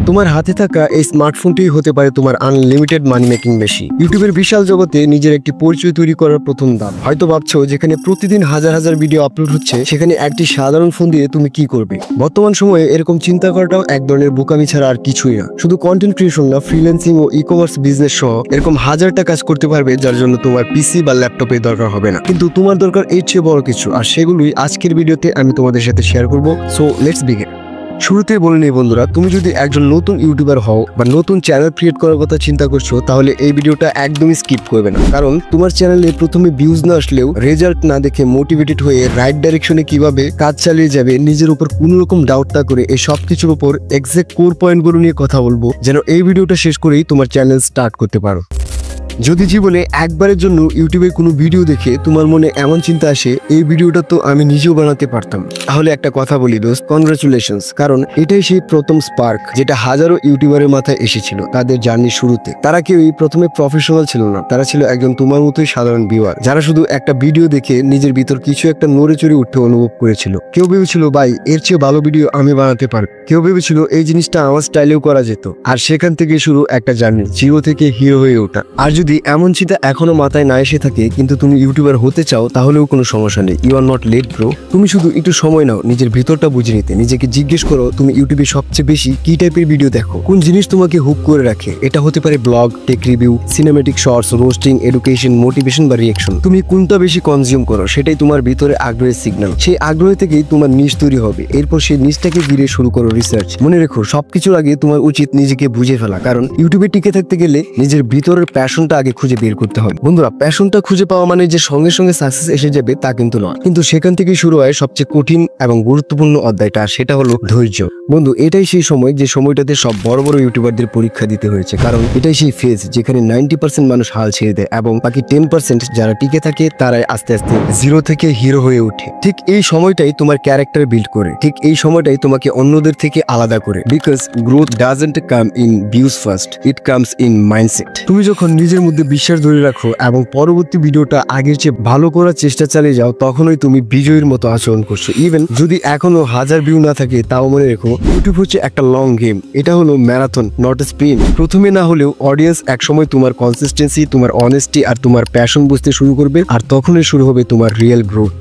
তোমার হাতে থাকা এই স্মার্টফোনটি হতে পারে তোমার আনলিমিটেড মানি মেকিং মেশিন। ইউটিউবের বিশাল জগতে নিজের একটি পরিচয় তৈরি করার প্রথম ধাপ। হয়তো ভাবছো যেখানে প্রতিদিন হাজার হাজার ভিডিও আপলোড হচ্ছে সেখানে একটি সাধারণ ফোন দিয়ে তুমি কি করবে। বর্তমান সময়ে এরকম চিন্তা করাটাও এক ধরনের বোকামি ছাড়া আর কিছুই না। শুধু কন্টেন্ট ক্রিয়েশন না, ফ্রিল্যান্সিং ও ই কমার্স বিজনেস সহ এরকম হাজারটা কাজ করতে পারবে যার জন্য তোমার পিসি বা ল্যাপটপের দরকার হবে না। কিন্তু তোমার দরকার এর চেয়ে বড় কিছু, আর সেগুলোই আজকের ভিডিওতে আমি তোমাদের সাথে শেয়ার করব। So let's begin. শুরুতে বলে নেই বন্ধুরা, তুমি যদি একজন নতুন ইউটিউবার হও বা নতুন চ্যানেল ক্রিয়েট করার কথা চিন্তা করছো তাহলে এই ভিডিওটা একদমই স্কিপ করবে না। কারণ তোমার চ্যানেলে প্রথমে ভিউজ না আসলেও রেজাল্ট না দেখে মোটিভেটেড হয়ে রাইট ডাইরেকশনে কিভাবে কাজ চালিয়ে যাবে, নিজের উপর কোনো রকম ডাউট না করে এই সব কিছুর উপর এক্সাক্ট কোর পয়েন্টগুলো নিয়ে কথা বলবো, যেন এই ভিডিওটা শেষ করেই তোমার চ্যানেল স্টার্ট করতে পারো। যদি জীবনে একবারের জন্য ইউটিউবে কোনো ভিডিও দেখে তোমার মনে এমন চিন্তা আসে এই ভিডিওটা তো আমি নিজেও বানাতে পারতাম, তাহলে একটা কথা বলি দোস্ত, কনগ্রাচুলেশনস। কারণ এটাই সেই প্রথম স্পার্ক যেটা হাজারো ইউটিউবারের মাথায় এসেছিল তাদের জার্নির শুরুতে। তারা কেউই প্রথমে প্রফেশনাল ছিল না, তারা ছিল একজন তোমার মতোই সাধারণ ভিউয়ার, যারা শুধু একটা ভিডিও দেখে নিজের ভিতর কিছু একটা নড়ে চড়ে উঠতে অনুভব করেছিল। কেউ ভেবেছিল ভাই এর চেয়ে ভালো ভিডিও আমি বানাতে পারব, কেউ ভেবেছিল এই জিনিসটা আমার স্টাইলেও করা যেত। আর সেখান থেকে শুরু একটা জার্নি, জিরো থেকে হিরো হয়ে ওঠা। আর যদি এমন চিন্তা এখনো মাথায় না এসে থাকে কিন্তু তুমি ইউটিউবার হতে চাও তাহলেও কোনো সমস্যা নেই, you are not late bro. তুমি শুধু একটু সময় নাও নিজের ভিতরটা বুঝে নিতে। নিজেকে জিজ্ঞেস করো তুমি ইউটিউবে সবচেয়ে বেশি কি টাইপের ভিডিও দেখো, কোন জিনিস তোমাকে হুক করে রাখে। এটা হতে পারে blog, tech review, cinematic shorts, roasting, education, motivation বা রিয়েকশন। তুমি কোনটা বেশি কনজিউম করো সেটাই তোমার ভিতরে আগ্রহের সিগন্যাল। সেই আগ্রহ থেকেই তোমার নিশ তৈরি হবে। এরপর সেই নিশটাকে ঘিরে শুরু করো রিসার্চ। মনে রেখো সবকিছুর আগে তোমার উচিত নিজেকে বুঝে ফেলা, কারণ ইউটিউবে টিকে থাকতে গেলে নিজের ভিতরের প্যাশনটা আগে খুঁজে বের করতে হবে। বন্ধুরা, প্যাশনটা খুঁজে পাওয়া মানে যে সঙ্গে সঙ্গে সাকসেস এসে যাবে তা কিন্তু নয়, কিন্তু সেখান থেকে শুরু হয় সবচেয়ে কঠিন এবং গুরুত্বপূর্ণ অধ্যায়টা, আর সেটা হলো ধৈর্য। বন্ধু, এটাই সেই সময় যে সময়টাতে সব বড় বড় ইউটিউবারদের পরীক্ষা দিতে হয়েছে, কারণ এটাই সেই ফেজ যেখানে 90% মানুষ হাল ছেড়ে দেয় এবং বাকি 10% যারা টিকে থাকে তারাই আস্তে আস্তে জিরো থেকে হিরো হয়ে ওঠে। ঠিক এই সময়টাই তোমার ক্যারেক্টার বিল্ড করে, ঠিক এই সময়টাই তোমাকে অন্যদের থেকে আলাদা করে। Because growth doesn't come in views first, it comes in mindset. তুমি যখন নিজের মধ্যে বিশ্বাস ধরে রাখো এবং পরবর্তী ভিডিওটা আগের চেয়ে ভালো করার চেষ্টা চালিয়ে যাও, তখনই তুমি বিজয়ীর মতো আচরণ করছো। ইভেন যদি এখনো 1000 ভিউ না থাকে তাও মনে রেখো ইউটিউব হচ্ছে একটা লং গেম, এটা হলো ম্যারাথন, নট এ স্প্রিন্ট। প্রথমে না হলেও অডিয়েন্স একসময় তোমার কনসিস্টেন্সি, তোমার অনেস্টি আর তোমার প্যাশন বুঝতে শুরু করবে, আর তখনই শুরু হবে তোমার রিয়েল গ্রোথ।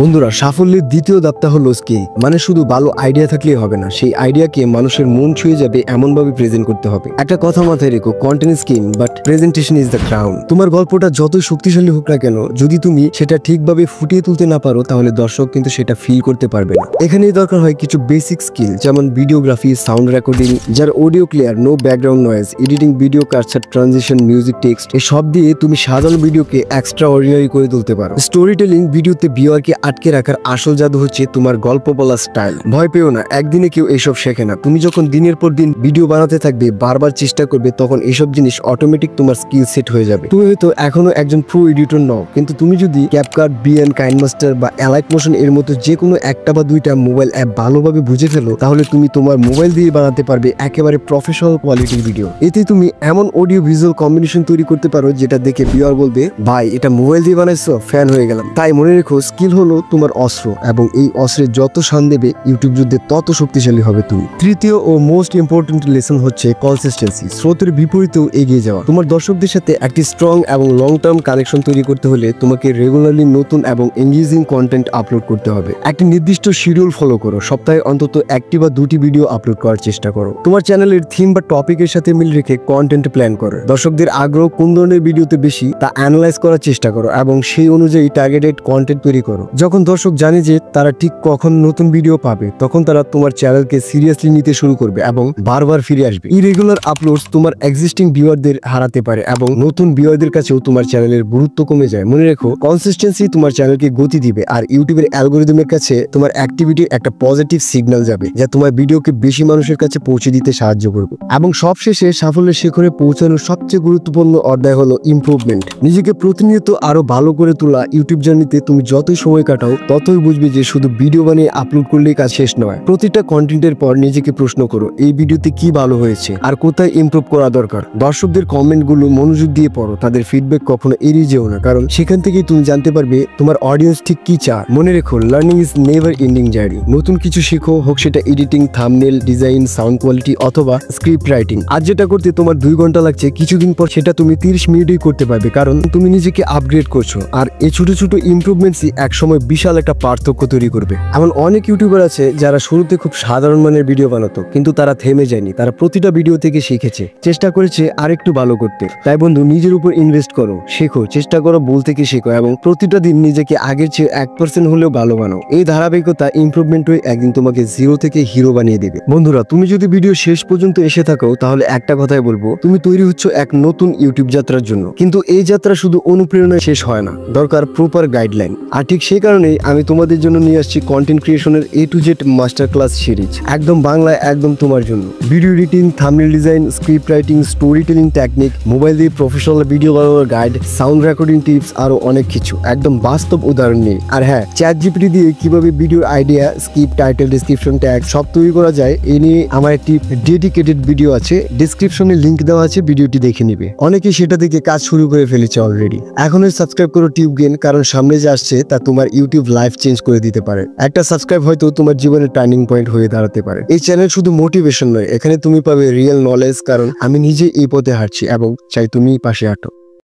বন্ধুরা, সাফল্যের দ্বিতীয় ধাপটা হলো স্কিল। মানে শুধু ভালো আইডিয়া থাকলেই হবে না, সেই আইডিয়াকে মানুষের মন ছুঁয়ে যাবে এমন ভাবে প্রেজেন্ট করতে হবে। একটা কথা মাথায় রেখো, content is king but presentation is the crown. তোমার গল্পটা যতই শক্তিশালী হোক না কেন, যদি তুমি সেটা ঠিকভাবে ফুটিয়ে তুলতে না পারো তাহলে দর্শক কিন্তু সেটা ফিল করতে পারবে না। এখানেই দরকার হয় কিছু বেসিক স্কিল, যেমন ভিডিওগ্রাফি, সাউন্ড রেকর্ডিং, যার audio clear, no background noise, editing, video কাটছাট, ট্রানজিশন, মিউজিক, টেক্সট, এই সব দিয়ে তুমি সাধারণ ভিডিওকে এক্সট্রা অর্ডিনারি করে তুলতে পারো। স্টোরি টেলিং, ভিডিওতে ভিউয়ারকে আটকে রাখার আসল জাদু হচ্ছে তোমার গল্প বলার স্টাইল। ভয় পেও না, একদিনে কেউ এসব শেখে না। তুমি যখন দিনের পর দিন ভিডিও বানাতে থাকবে, বারবার চেষ্টা করবে, তখন এইসব জিনিস অটোমেটিক তোমার স্কিল সেট হয়ে যাবে। তুমি হয়তো এখনো একজন প্রো এডিটর নও, কিন্তু তুমি যদি ক্যাপকাট, বিএন, কাইনমাস্টার বা এলাইট মোশন এর মতো যে কোনো একটা বা দুইটা মোবাইল অ্যাপ ভালোভাবে বুঝে ফেলো, তাহলে তুমি তোমার মোবাইল দিয়ে বানাতে পারবে একেবারে প্রফেশনাল কোয়ালিটির ভিডিও। এতে তুমি এমন অডিও ভিজুয়াল কম্বিনেশন তৈরি করতে পারো যেটা দেখে ভিউয়ার বলবে ভাই এটা মোবাইল দিয়ে বানাইছো, ফ্যান হয়ে গেলাম। তাই মনে রেখো স্কিল হলো তোমার অস্ত্র, এবং এই অস্ত্রে যত শান দেবে ইউটিউব যুদ্ধে তত শক্তিশালী হবে তুমি। তৃতীয় ও মোস্ট ইম্পর্টেন্ট লেসন হচ্ছে কনসিস্টেন্সি, স্রোতের বিপরীতেও এগিয়ে যাওয়া। তোমার দর্শকদের সাথে একটি স্ট্রং এবং লং টার্ম কানেকশন তৈরি করতে হলে তোমাকে রেগুলারলি নতুন এবং এঙ্গেজিং কন্টেন্ট আপলোড করতে হবে। একটি নির্দিষ্ট শিডিউল ফলো করো, সপ্তাহে অন্তত একটি বা দুটি ভিডিও আপলোড করার চেষ্টা করো। তোমার চ্যানেলের থিম বা টপিকের সাথে মিল রেখে কন্টেন্ট প্ল্যান করো। দর্শকদের আগ্রহ কোন ধরনের ভিডিওতে বেশি তা অ্যানালাইজ করার চেষ্টা করো এবং সেই অনুযায়ী টার্গেটেড কন্টেন্ট তৈরি করো। যখন দর্শক জানে যে তারা ঠিক কখন নতুন ভিডিও পাবে, তখন তারা তোমার চ্যানেলকে সিরিয়াসলি নিতে শুরু করবে এবং বারবার ফিরে আসবে। ইরেগুলার আপলোডস তোমার এক্সিস্টিং ভিউয়ারদের হারাতে পারে এবং নতুন ভিউয়ারদের কাছেও তোমার চ্যানেলের গুরুত্ব কমে যায়। মনে রেখো কনসিস্টেন্সি তোমার চ্যানেলকে গতি দিবে, আর ইউটিউবের অ্যালগোরিদমের কাছে তোমার অ্যাক্টিভিটির একটা পজিটিভ সিগন্যাল যাবে যা তোমার ভিডিওকে বেশি মানুষের কাছে পৌঁছে দিতে সাহায্য করবে। এবং সবশেষে সাফল্যের শিখরে পৌঁছানোর সবচেয়ে গুরুত্বপূর্ণ অধ্যায় হলো ইমপ্রুভমেন্ট। নিজেকে প্রতিনিয়ত আরো ভালো করে তোলা। ইউটিউব জার্নিতে তুমি যতই সময় কাটাও, ততই বুঝবে যে শুধু ভিডিও বানিয়ে আপলোড করলেই কাজ শেষ নয়। প্রতিটা কন্টেন্টের পর নিজেকে প্রশ্ন করো, এই ভিডিওতে কি ভালো হয়েছে আর কোথায় ইমপ্রুভ করা দরকার। দর্শকদের কমেন্টগুলো মনোযোগ দিয়ে পড়ো, তাদের ফিডব্যাক কখনো এড়িয়ে যেও না, কারণ সেখান থেকেই তুমি জানতে পারবে তোমার অডিয়েন্স ঠিক কি চায়। মনে রেখো, learning is never ending journey. নতুন কিছু শিখো, হোক সেটা editing, thumbnail design, sound quality অথবা স্ক্রিপ্ট রাইটিং। আজ যেটা করতে তোমার 2 ঘন্টা লাগছে, কিছুদিন পর সেটা তুমি 30 মিনিটেই করতে পারবে, কারণ তুমি নিজেকে আপগ্রেড করছো। আর এই ছোট ছোট ইমপ্রুভমেন্টসই একসময় বিশাল একটা পার্থক্য তৈরি করবে। এমন অনেক ইউটিউবার আছে যারা শুরুতে খুব সাধারণ মানের ভিডিও বানাতো, কিন্তু তারা থেমে যায়নি। তারা প্রতিটা ভিডিও থেকে শিখেছে, চেষ্টা করেছে আরেকটু ভালো করতে। তাই বন্ধু, নিজের উপর ইনভেস্ট করো, শেখো, চেষ্টা করো, ভুল থেকে শেখো এবং প্রতিটা দিন নিজেকে আগের চেয়ে 1% হলেও ভালো বানাও। এই ধারাবাহিকতা ইমপ্রুভমেন্টই একদিন তোমাকে জিরো থেকে হিরো বানিয়ে দেবে। বন্ধুরা, তুমি যদি ভিডিও শেষ পর্যন্ত এসে থাকো, তাহলে একটা কথাই বলবো, তুমি তৈরি হচ্ছ এক নতুন ইউটিউব যাত্রার জন্য। কিন্তু এই যাত্রা শুধু অনুপ্রেরণায় শেষ হয় না, দরকার প্রপার গাইডলাইন। আর ঠিক সেই কারণেই আমি তোমাদের জন্য নিয়ে আসছি কন্টেন্ট ক্রিয়েশনের A to Z master class series, একদম বাংলায়, একদম তোমার জন্য। Video editing, thumbnail design, script writing, story telling technique, mobile দিয়ে প্রফেশনাল ভিডিও বানানোর গাইড, সাউন্ড রেকর্ডিং টিপস, আরো অনেক কিছু, একদম বাস্তব উদাহরণ নিয়ে। আর হ্যাঁ, চ্যাট জিপিটি দিয়ে কিভাবে ভিডিওর idea, script, title, description, tag সব তৈরি করা যায়, এই নিয়ে আমার একটি ডেডিকেটেড ভিডিও আছে, ডেসক্রিপশনে লিংক দেওয়া আছে, ভিডিওটি দেখে নিবে। অনেকে সেটা থেকে কাজ শুরু করে ফেলেছে অলরেডি। এখনই সাবস্ক্রাইব করো টিউব গেন, কারণ সামনে যে আসছে তা তোমার ইউটিউব লাইফ চেঞ্জ করে দিতে পারে। একটা সাবস্ক্রাইব হয়তো তোমার জীবনের টার্নিং পয়েন্ট হয়ে দাঁড়াতে পারে। এই চ্যানেল শুধু মোটিভেশন নয়, এখানে তুমি পাবে রিয়েল নলেজ, কারণ আমি নিজে এই পথে হাঁটছি এবং চাই তুমি পাশে হাঁটো।